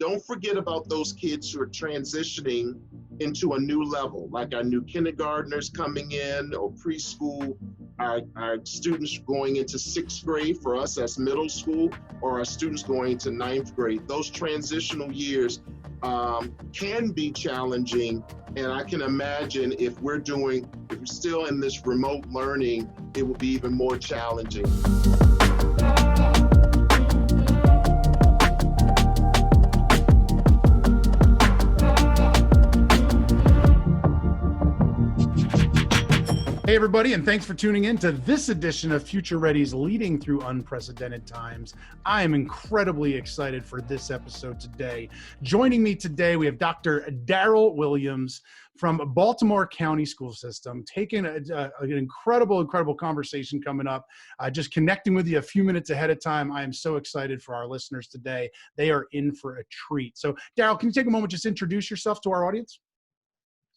don't forget about those kids who are transitioning into a new level, like our new kindergartners coming in or preschool, our students going into 6th grade for us as middle school, or our students going into 9th grade. Those transitional years can be challenging. And I can imagine if we're still in this remote learning, it will be even more challenging. Hey everybody, and thanks for tuning in to this edition of Future Ready's Leading Through Unprecedented Times. I am incredibly excited for this episode today. Joining me today, we have Dr. Darryl Williams from Baltimore County School System, taking an incredible conversation coming up, just connecting with you a few minutes ahead of time. I am so excited for our listeners today. They are in for a treat. So Darryl, can you take a moment, just introduce yourself to our audience?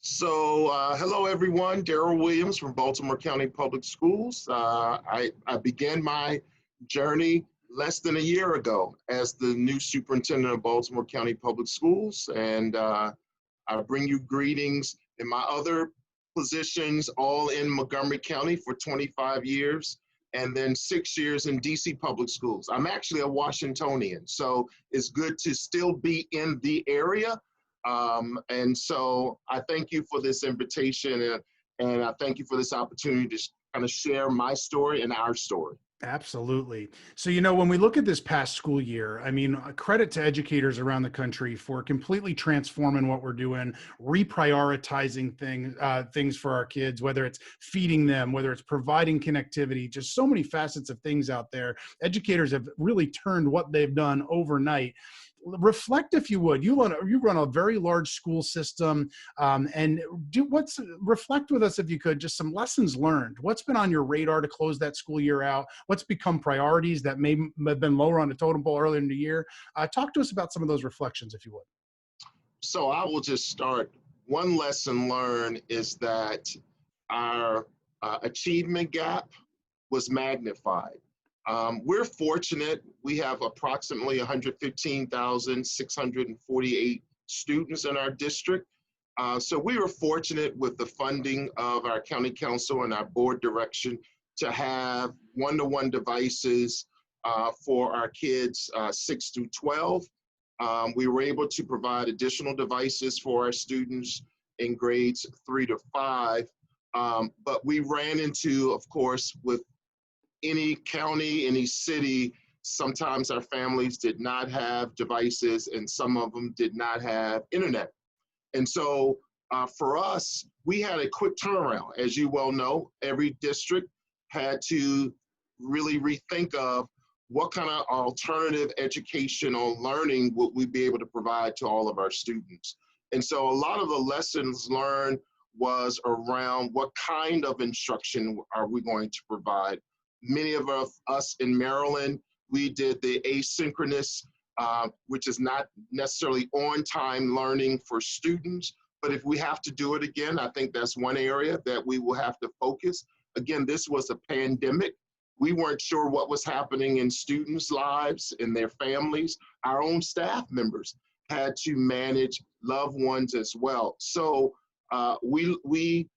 So hello, everyone. Darryl Williams from Baltimore County Public Schools. I began my journey less than a year ago as the new superintendent of Baltimore County Public Schools. And I bring you greetings in my other positions, all in Montgomery County for 25 years, and then 6 years in DC Public Schools. I'm actually a Washingtonian, so it's good to still be in the area. And so I thank you for this invitation, and I thank you for this opportunity to kind of share my story and our story. Absolutely. So, when we look at this past school year, I mean, credit to educators around the country for completely transforming what we're doing, reprioritizing things for our kids, whether it's feeding them, whether it's providing connectivity, just so many facets of things out there. Educators have really turned what they've done overnight. Reflect, if you would. You run a very large school system, and reflect with us, if you could, just some lessons learned. What's been on your radar to close that school year out? What's become priorities that may have been lower on the totem pole earlier in the year? Talk to us about some of those reflections, if you would. So I will just start. One lesson learned is that our achievement gap was magnified. We're fortunate. We have approximately 115,648 students in our district. So we were fortunate with the funding of our county council and our board direction to have one-to-one devices for our kids 6 through 12. We were able to provide additional devices for our students in grades 3 to 5. But we ran into, of course, with any county, any city, sometimes our families did not have devices and some of them did not have internet. And so for us, we had a quick turnaround. As you well know, every district had to really rethink of what kind of alternative educational learning would we be able to provide to all of our students. And so a lot of the lessons learned was around what kind of instruction are we going to provide. Many of us in Maryland, we did the asynchronous, which is not necessarily on-time learning for students, but if we have to do it again, I think that's one area that we will have to focus. Again, this was a pandemic. We weren't sure what was happening in students' lives, in their families. Our own staff members had to manage loved ones as well. So we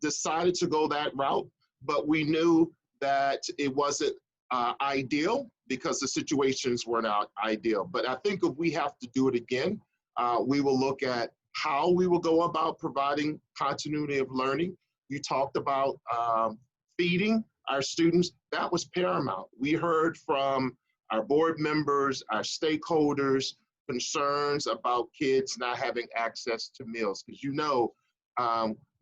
decided to go that route, but we knew that it wasn't ideal because the situations were not ideal. But I think if we have to do it again, we will look at how we will go about providing continuity of learning. You talked about feeding our students. That was paramount. We heard from our board members, our stakeholders, concerns about kids not having access to meals. Because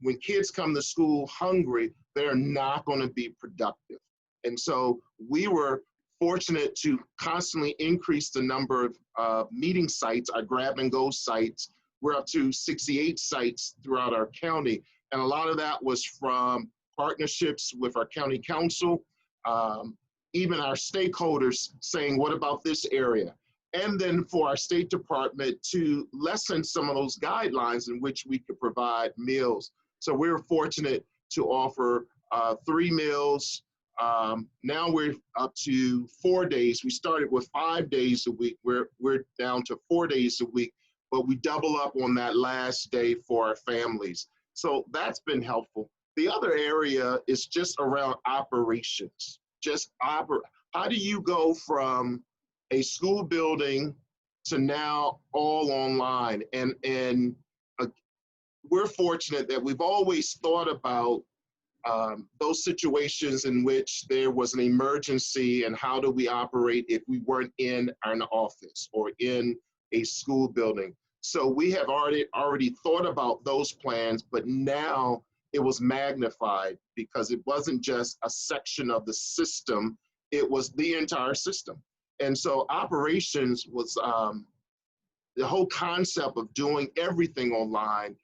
when kids come to school hungry, they're not going to be productive. And so we were fortunate to constantly increase the number of meeting sites, our grab and go sites. We're up to 68 sites throughout our county. And a lot of that was from partnerships with our county council, even our stakeholders saying, what about this area? And then for our State Department to lessen some of those guidelines in which we could provide meals. So we were fortunate to offer 3 meals Now we're up to 4 days. We started with 5 days a week. We're down to 4 days a week, but we double up on that last day for our families. So that's been helpful. The other area is just around operations. How do you go from a school building to now all online? And we're fortunate that we've always thought about those situations in which there was an emergency and how do we operate if we weren't in an office or in a school building. So we have already thought about those plans, but now it was magnified because it wasn't just a section of the system, it was the entire system. And so operations was the whole concept of doing everything online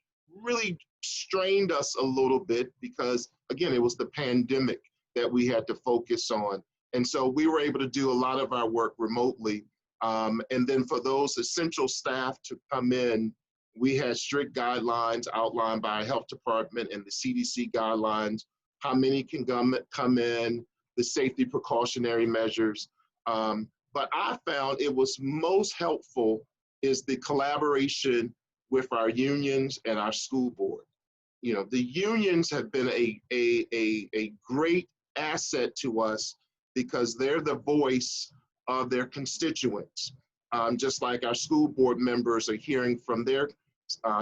really strained us a little bit because, again, it was the pandemic that we had to focus on. And so we were able to do a lot of our work remotely. And then for those essential staff to come in, we had strict guidelines outlined by our health department and the CDC guidelines, how many can come in, the safety precautionary measures. But I found it was most helpful is the collaboration with our unions and our school board. You know, the unions have been a great asset to us because they're the voice of their constituents. Just like our school board members are hearing from their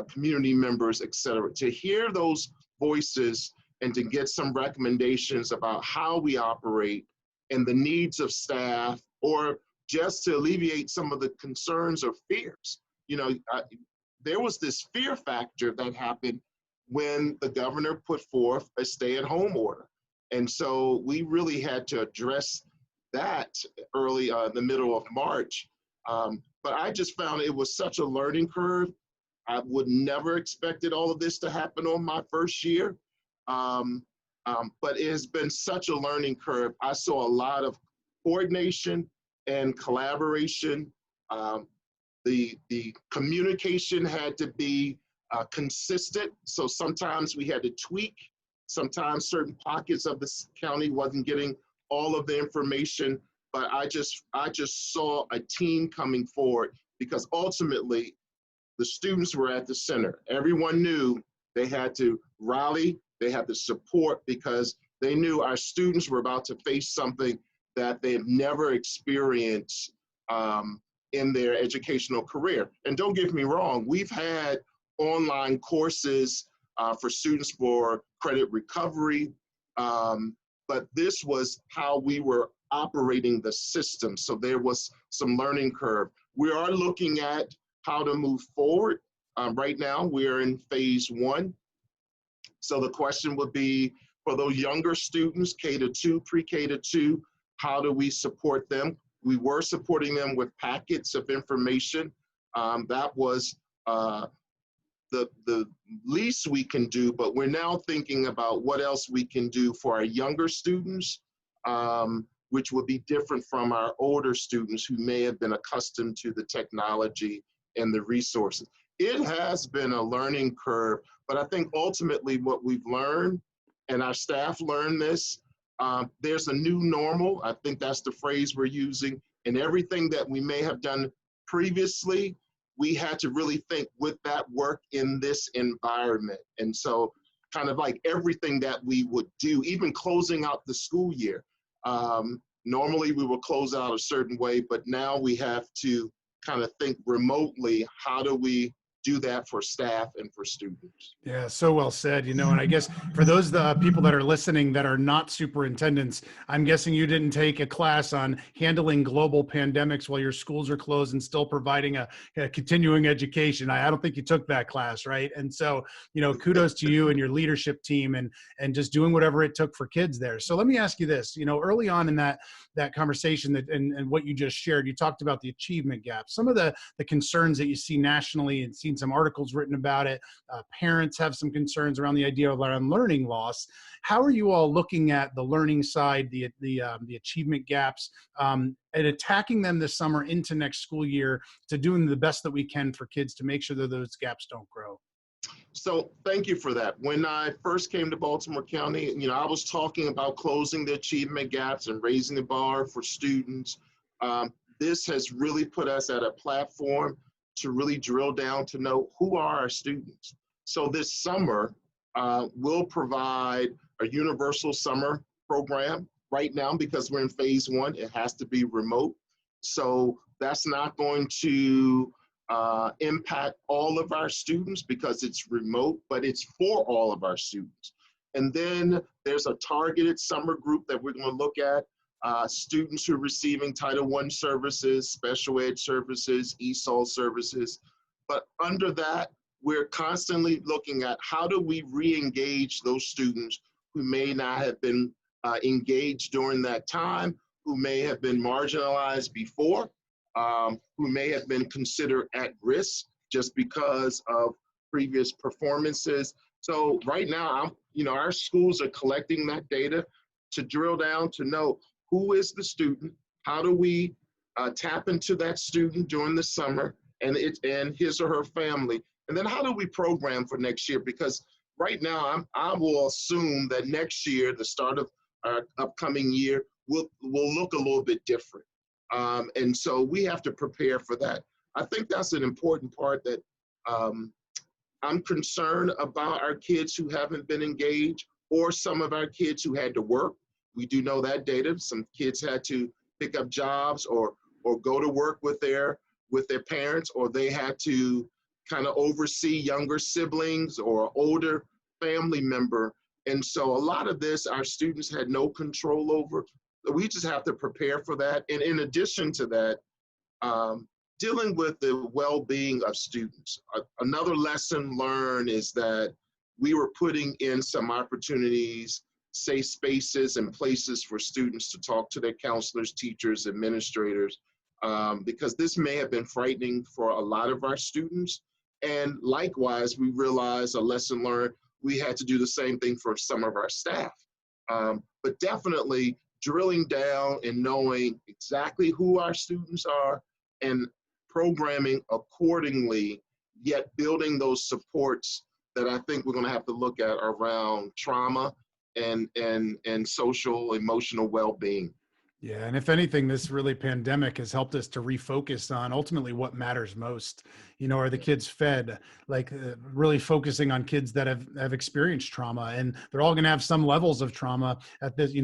community members, et cetera. To hear those voices and to get some recommendations about how we operate and the needs of staff, or just to alleviate some of the concerns or fears. You know, there was this fear factor that happened when the governor put forth a stay-at-home order. And so we really had to address that early in the middle of March. But I just found it was such a learning curve. I would never expected all of this to happen on my first year. But it has been such a learning curve. I saw a lot of coordination and collaboration. The communication had to be consistent. So sometimes we had to tweak. Sometimes certain pockets of the county wasn't getting all of the information. But I just saw a team coming forward because ultimately the students were at the center. Everyone knew they had to rally, they had to support because they knew our students were about to face something that they've never experienced in their educational career. And don't get me wrong, we've had online courses for students for credit recovery, but this was how we were operating the system. So there was some learning curve. We are looking at how to move forward. Right now, we are in phase 1. So the question would be for those younger students, K-2, pre-K-2, how do we support them? We were supporting them with packets of information. That was the least we can do, but we're now thinking about what else we can do for our younger students, which would be different from our older students who may have been accustomed to the technology and the resources. It has been a learning curve, but I think ultimately what we've learned, and our staff learned this, there's a new normal. I think that's the phrase we're using. And everything that we may have done previously, we had to really think, would that work in this environment? And so kind of like everything that we would do, even closing out the school year. Normally we will close out a certain way, but now we have to kind of think remotely, how do we do that for staff and for students? Yeah, so well said. And I guess for those people that are listening that are not superintendents, I'm guessing you didn't take a class on handling global pandemics while your schools are closed and still providing a continuing education. I don't think you took that class, right? And so, kudos to you and your leadership team and just doing whatever it took for kids there. So let me ask you this, early on in that conversation and what you just shared, you talked about the achievement gap. Some of the concerns that you see nationally and seen some articles written about it. Parents have some concerns around the idea of learning loss. How are you all looking at the learning side, the achievement gaps, and attacking them this summer into next school year to doing the best that we can for kids to make sure that those gaps don't grow? So thank you for that. When I first came to Baltimore County, I was talking about closing the achievement gaps and raising the bar for students. Um, this has really put us at a platform to really drill down to know who are our students. So this summer, we'll provide a universal summer program. Right now, because we're in phase one, it has to be remote. So that's not going to impact all of our students because it's remote, but it's for all of our students. And then there's a targeted summer group that we're going to look at, students who are receiving Title I services, special ed services, ESOL services. But under that, we're constantly looking at how do we re-engage those students who may not have been engaged during that time, who may have been marginalized before, who may have been considered at risk just because of previous performances. So right now, our schools are collecting that data to drill down to know who is the student, how do we tap into that student during the summer and his or her family, and then how do we program for next year? Because right now, I will assume that next year, the start of our upcoming year, will look a little bit different. And so we have to prepare for that. I think that's an important part that I'm concerned about our kids who haven't been engaged or some of our kids who had to work. We do know that data. Some kids had to pick up jobs or go to work with their parents, or they had to kind of oversee younger siblings or older family member. And so a lot of this, our students had no control over. We just have to prepare for that. And in addition to that, dealing with the well-being of students. Another lesson learned is that we were putting in some opportunities, safe spaces and places for students to talk to their counselors, teachers, administrators, because this may have been frightening for a lot of our students. And likewise, we realized a lesson learned, we had to do the same thing for some of our staff. But definitely drilling down and knowing exactly who our students are and programming accordingly, yet building those supports that I think we're going to have to look at around trauma and social, emotional well-being. Yeah, and if anything, this really pandemic has helped us to refocus on ultimately what matters most. Are the kids fed? Like really focusing on kids that have experienced trauma, and they're all going to have some levels of trauma at this,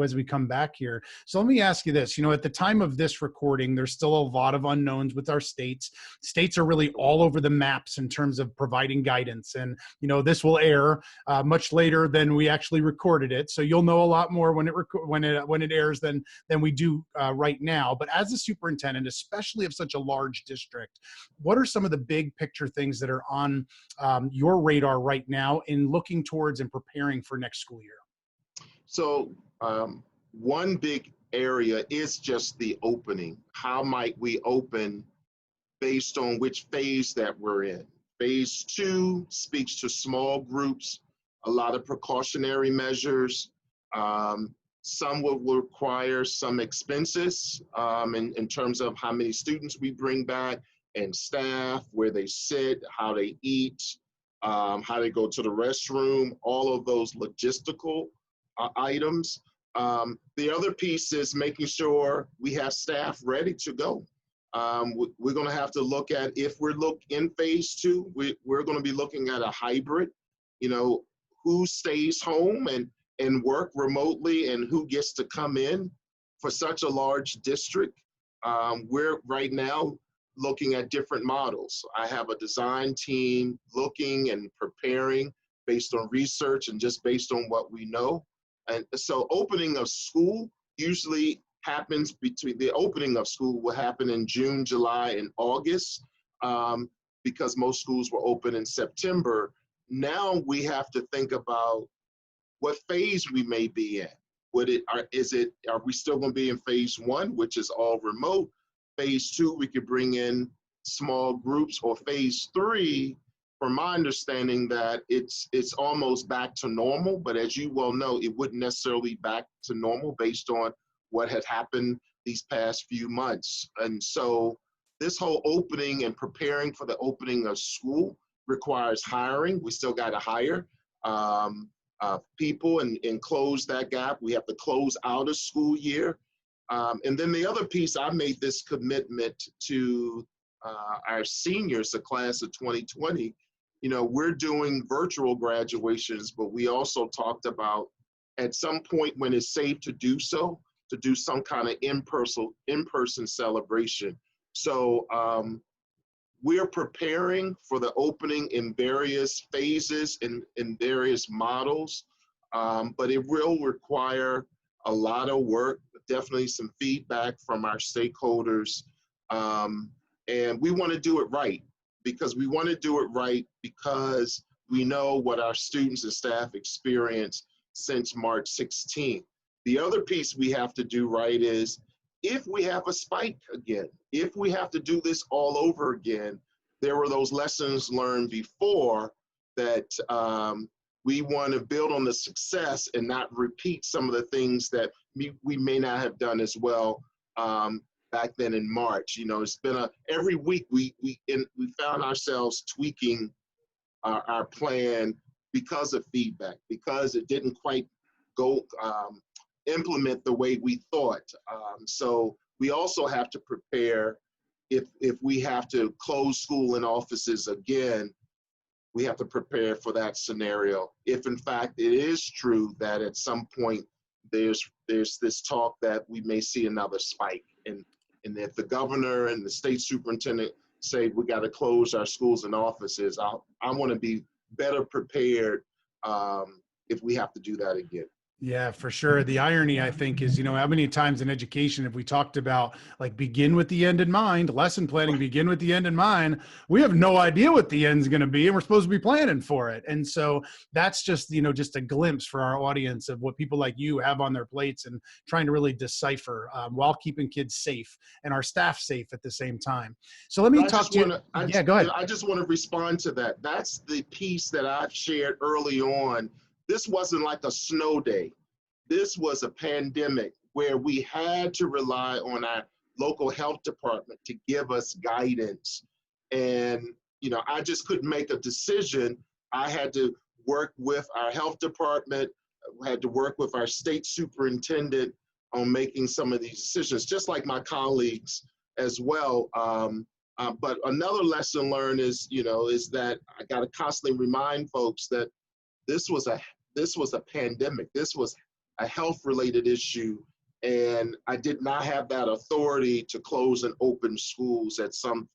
as we come back here. So let me ask you this: at the time of this recording, there's still a lot of unknowns with our states. States are really all over the maps in terms of providing guidance, and this will air much later than we actually recorded it, so you'll know a lot more when it airs than we do right now. But as a superintendent, especially of such a large district, what are some of the big picture things that are on your radar right now in looking towards and preparing for next school year? So one big area is just the opening. How might we open based on which phase that we're in? Phase 2 speaks to small groups, a lot of precautionary measures. Some will require some expenses in terms of how many students we bring back and staff, where they sit, how they eat, how they go to the restroom, all of those logistical items. The other piece is making sure we have staff ready to go. We're going to have to look at, if we're in phase 2, we're going to be looking at a hybrid, who stays home and work remotely and who gets to come in for such a large district. We're right now looking at different models. I have a design team looking and preparing based on research and just based on what we know. And so opening of school usually happens the opening of school will happen in June, July, and August because most schools were open in September. Now we have to think about what phase we may be in. Are we still going to be in phase 1, which is all remote? Phase 2, we could bring in small groups, or phase 3, from my understanding, that it's almost back to normal. But as you well know, it wouldn't necessarily back to normal based on what had happened these past few months. And so this whole opening and preparing for the opening of school requires hiring. We still got to hire people and close that gap. We have to close out a school year. And then the other piece, I made this commitment to our seniors, the class of 2020. You know, we're doing virtual graduations, but we also talked about at some point when it's safe to do so, to do some kind of in-person celebration. So we're preparing for the opening in various phases and in various models, but it will require a lot of work, definitely some feedback from our stakeholders. And we want to do it right, because we want to do it right because we know what our students and staff experienced since March 16th. The other piece we have to do right is, if we have a spike again, if we have to do this all over again, there were those lessons learned before that we want to build on the success and not repeat some of the things that we may not have done as well back then in March. You know, it's been every week we found ourselves tweaking our plan because of feedback, because it didn't quite go implement the way we thought. So we also have to prepare if we have to close school and offices again. We have to prepare for that scenario. If in fact it is true that at some point there's this talk that we may see another spike, and if the governor and the state superintendent say we got to close our schools and offices, I want to be better prepared if we have to do that again. Yeah, for sure. The irony, I think, is, you know, how many times in education have we talked about, like, begin with the end in mind, lesson planning, begin with the end in mind. We have no idea what the end's going to be, and we're supposed to be planning for it. And so that's just, you know, just a glimpse for our audience of what people like you have on their plates and trying to really decipher while keeping kids safe and our staff safe at the same time. So let me talk to you. Yeah, go ahead. I just want to respond to that. That's the piece that I've shared early on. This wasn't like a snow day. This was a pandemic where we had to rely on our local health department to give us guidance. And, you know, I just couldn't make a decision. I had to work with our health department, had to work with our state superintendent on making some of these decisions, just like my colleagues as well. But another lesson learned is, you know, is that I got to constantly remind folks that this was a pandemic. This was a health-related issue, and I did not have that authority to close and open schools at some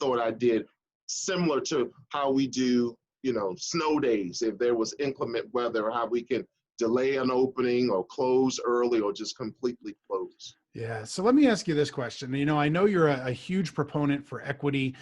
thought I did, similar to how we do, you know, snow days, if there was inclement weather, how we can delay an opening or close early or just completely close. Yeah. So let me ask you this question. You know, I know you're a huge proponent for equity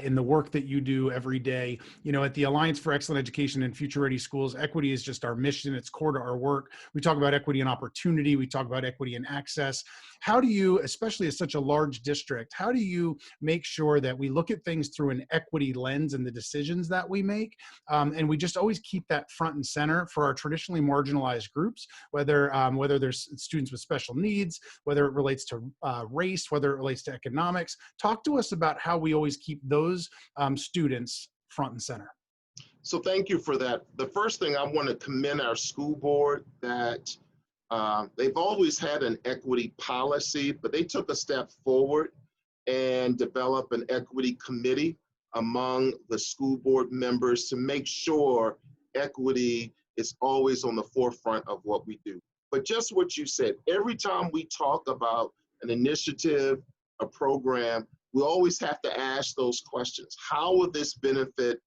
in the work that you do every day. You know, at the Alliance for Excellent Education and Future Ready Schools, equity is just our mission. It's core to our work. We talk about equity and opportunity. We talk about equity and access. How do you, especially as such a large district, how do you make sure that we look at things through an equity lens in the decisions that we make? And we just always keep that front and center for our traditionally marginalized groups, whether there's students with special needs, whether it relates to race, whether it relates to economics. Talk to us about how we always keep those students front and center. So thank you for that. The first thing, I want to commend our school board that they've always had an equity policy, but they took a step forward and developed an equity committee among the school board members to make sure equity is always on the forefront of what we do. But just what you said, every time we talk about an initiative, a program, we always have to ask those questions. How will this benefit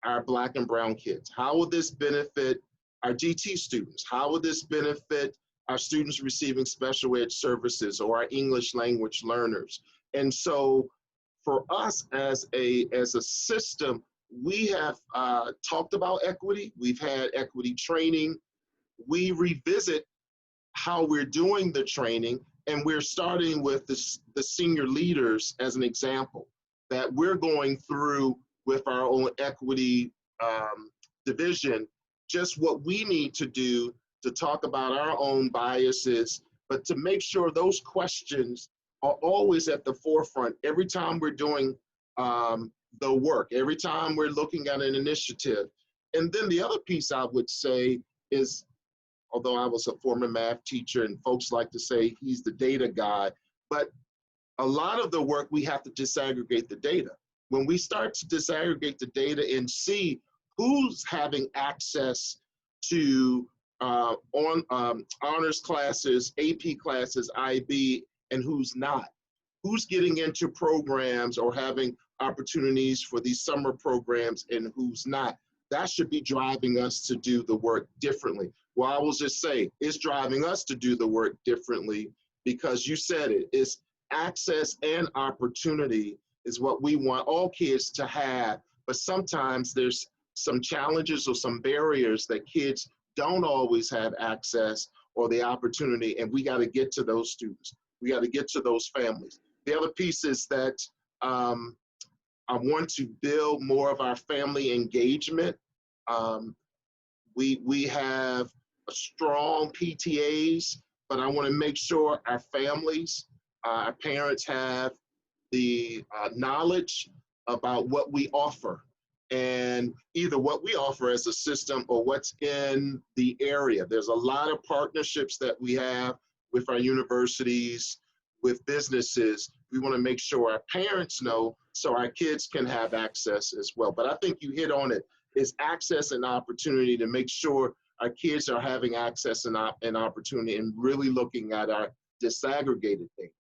our Black and brown kids? How will this benefit our GT students? How will this benefit our students receiving special ed services or our English language learners? And so for us as a system, we have talked about equity. We've had equity training. We revisit how we're doing the training, and we're starting with the senior leaders as an example, that we're going through with our own equity division, just what we need to do to talk about our own biases, but to make sure those questions are always at the forefront. Every time we're doing the work, every time we're looking at an initiative. And then the other piece I would say is, although I was a former math teacher and folks like to say he's the data guy, but a lot of the work we have to disaggregate the data. When we start to disaggregate the data and see who's having access to honors classes, AP classes, IB, and who's not, who's getting into programs or having opportunities for these summer programs and who's not, that should be driving us to do the work differently. Well, I will just say it's driving us to do the work differently because you said it, it's access and opportunity is what we want all kids to have, but sometimes there's some challenges or some barriers that kids don't always have access or the opportunity, and we got to get to those students. We got to get to those families. The other piece is that I want to build more of our family engagement. We have strong PTAs, but I want to make sure our families, our parents have the knowledge about what we offer, and either what we offer as a system or what's in the area. There's a lot of partnerships that we have with our universities, with businesses. We want to make sure our parents know so our kids can have access as well. But I think you hit on it. It's access and opportunity to make sure our kids are having access and opportunity and really looking at our disaggregated data.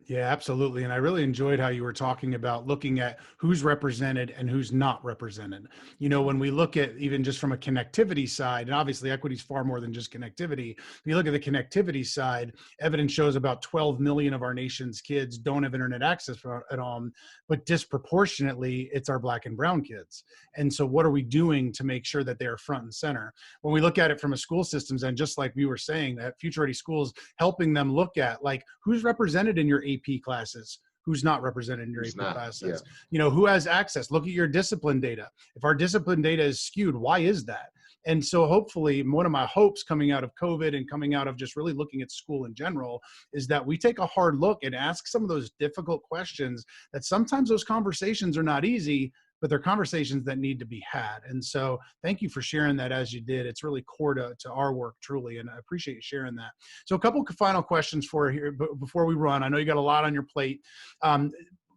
Yeah, absolutely. And I really enjoyed how you were talking about looking at who's represented and who's not represented. You know, when we look at even just from a connectivity side, and obviously equity is far more than just connectivity. If you look at the connectivity side, evidence shows about 12 million of our nation's kids don't have internet access at all, but disproportionately it's our Black and brown kids. And so what are we doing to make sure that they're front and center? When we look at it from a school systems, and just like we were saying, that Future Ready Schools, helping them look at like who's represented in your AP classes, who's not represented in your AP classes, you know, who has access. Look at your discipline data. If our discipline data is skewed, why is that? And so hopefully one of my hopes coming out of COVID and coming out of just really looking at school in general is that we take a hard look and ask some of those difficult questions that sometimes those conversations are not easy, but they're conversations that need to be had. And so thank you for sharing that as you did. It's really core to our work, truly, and I appreciate you sharing that. So a couple of final questions for here before we run. I know you got a lot on your plate.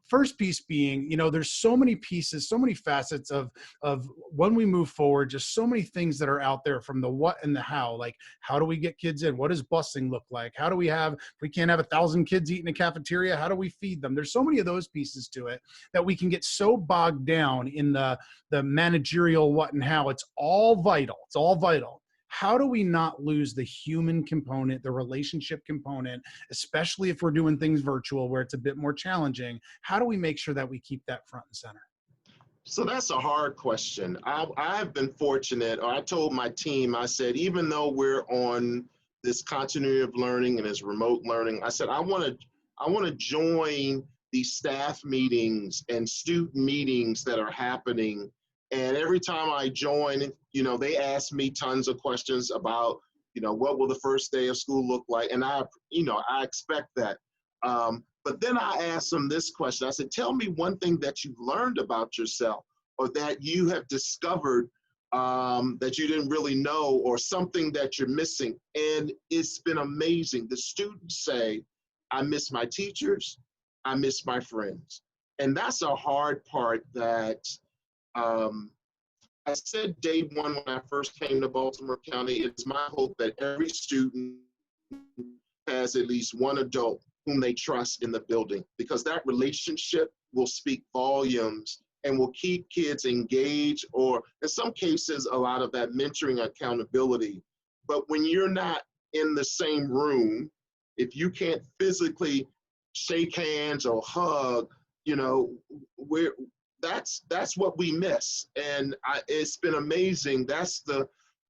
First piece being, you know, there's so many pieces, so many facets of when we move forward, just so many things that are out there from the what and the how. Like, how do we get kids in? What does busing look like? How do we have, if we can't have 1,000 kids eat in a cafeteria, how do we feed them? There's so many of those pieces to it that we can get so bogged down in the managerial what and how. It's all vital. It's all vital. How do we not lose the human component, the relationship component, especially if we're doing things virtual where it's a bit more challenging? How do we make sure that we keep that front and center? So that's a hard question. I've been fortunate, or I told my team, I said, even though we're on this continuity of learning and this remote learning, I said, I want to join these staff meetings and student meetings that are happening. And every time I join, you know, they ask me tons of questions about, you know, what will the first day of school look like? And I expect that. But then I asked them this question. I said, tell me one thing that you've learned about yourself or that you have discovered that you didn't really know, or something that you're missing. And it's been amazing. The students say, I miss my teachers. I miss my friends. And that's a hard part that I said day one when I first came to Baltimore County, it's my hope that every student has at least one adult whom they trust in the building, because that relationship will speak volumes and will keep kids engaged, or in some cases, a lot of that mentoring accountability. But when you're not in the same room, if you can't physically shake hands or hug, you know, that's what we miss. And it's been amazing. That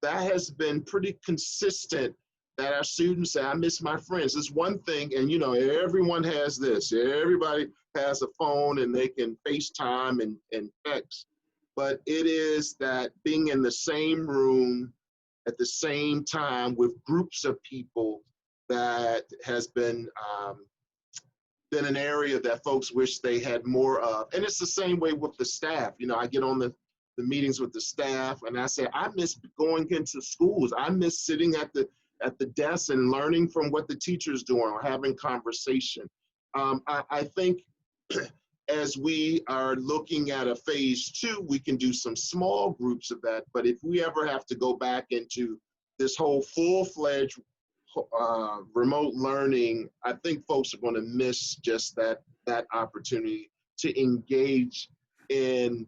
has been pretty consistent, that our students say, I miss my friends. It's one thing, and you know, everyone has this. Everybody has a phone and they can FaceTime and text. But it is that being in the same room at the same time with groups of people that has been been an area that folks wish they had more of. And it's the same way with the staff. You know, I get on the meetings with the staff and I say, I miss going into schools. I miss sitting at the desk and learning from what the teacher's doing or having conversation. I think as we are looking at a phase 2, we can do some small groups of that. But if we ever have to go back into this whole full-fledged remote learning, I think folks are going to miss just that opportunity to engage in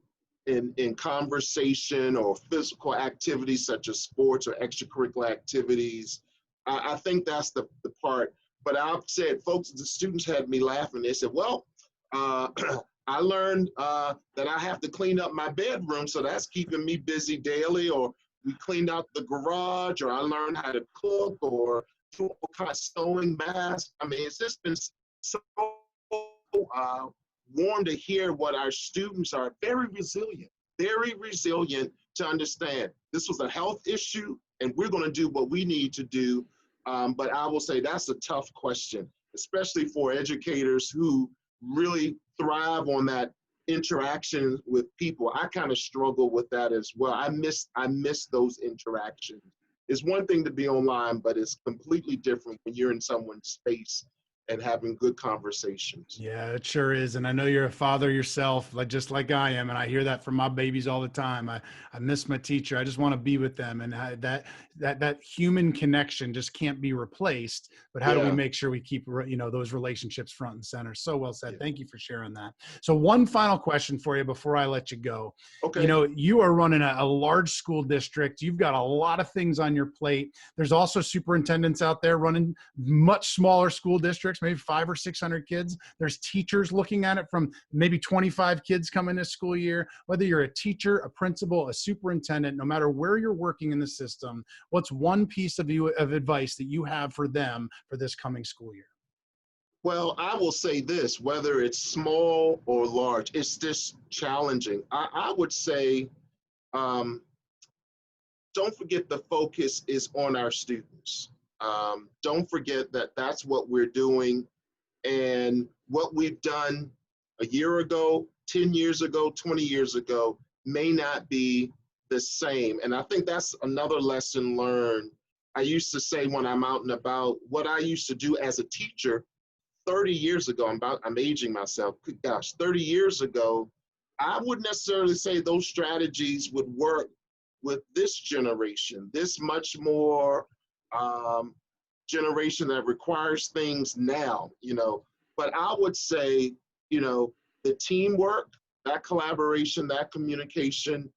conversation or physical activities such as sports or extracurricular activities. I think that's the part. But I've said, folks, the students had me laughing. They said, well, I learned that I have to clean up my bedroom, so that's keeping me busy daily, or we cleaned out the garage, or I learned how to cook, or do all kind of sewing, masks. I mean, it's just been so warm to hear what our students are very resilient to understand this was a health issue, and we're going to do what we need to do. But I will say that's a tough question, especially for educators who really thrive on that interaction with people. I kind of struggle with that as well. I miss those interactions. It's one thing to be online, but it's completely different when you're in someone's space and having good conversations. Yeah, it sure is. And I know you're a father yourself, just like I am. And I hear that from my babies all the time. I miss my teacher. I just want to be with them. And that human connection just can't be replaced. But how do we make sure we keep, those relationships front and center? So well said. Yeah. Thank you for sharing that. So one final question for you before I let you go. Okay. You are running a large school district. You've got a lot of things on your plate. There's also superintendents out there running much smaller school districts, maybe 500 or 600 kids. There's teachers looking at it from maybe 25 kids coming this school year. Whether you're a teacher, a principal, a superintendent, no matter where you're working in the system, what's one piece of advice that you have for them for this coming school year? Well, I will say this, whether it's small or large, it's just challenging. I would say, don't forget the focus is on our students. Don't forget that that's what we're doing, and what we've done a year ago, 10 years ago, 20 years ago may not be the same. And I think that's another lesson learned. I used to say when I'm out and about, what I used to do as a teacher 30 years ago, I'm aging myself, gosh, 30 years ago, I wouldn't necessarily say those strategies would work with this generation, this much more generation that requires things now, But I would say, the teamwork, that collaboration, that communication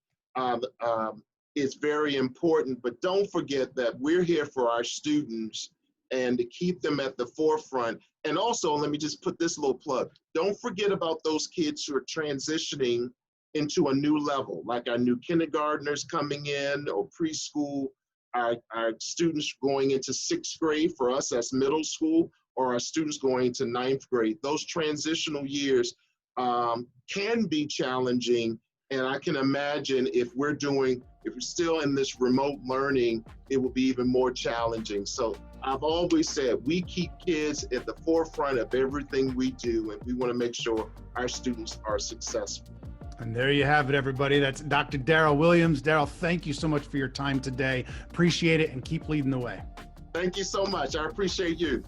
is very important. But don't forget that we're here for our students and to keep them at the forefront. And also, let me just put this little plug. Don't forget about those kids who are transitioning into a new level, like our new kindergartners coming in or preschool, our students going into 6th grade, for us that's middle school, or our students going into 9th grade. Those transitional years can be challenging. And I can imagine if we're still in this remote learning, it will be even more challenging. So I've always said we keep kids at the forefront of everything we do, and we want to make sure our students are successful. And there you have it, everybody. That's Dr. Darryl Williams. Darryl, thank you so much for your time today. Appreciate it, and keep leading the way. Thank you so much. I appreciate you.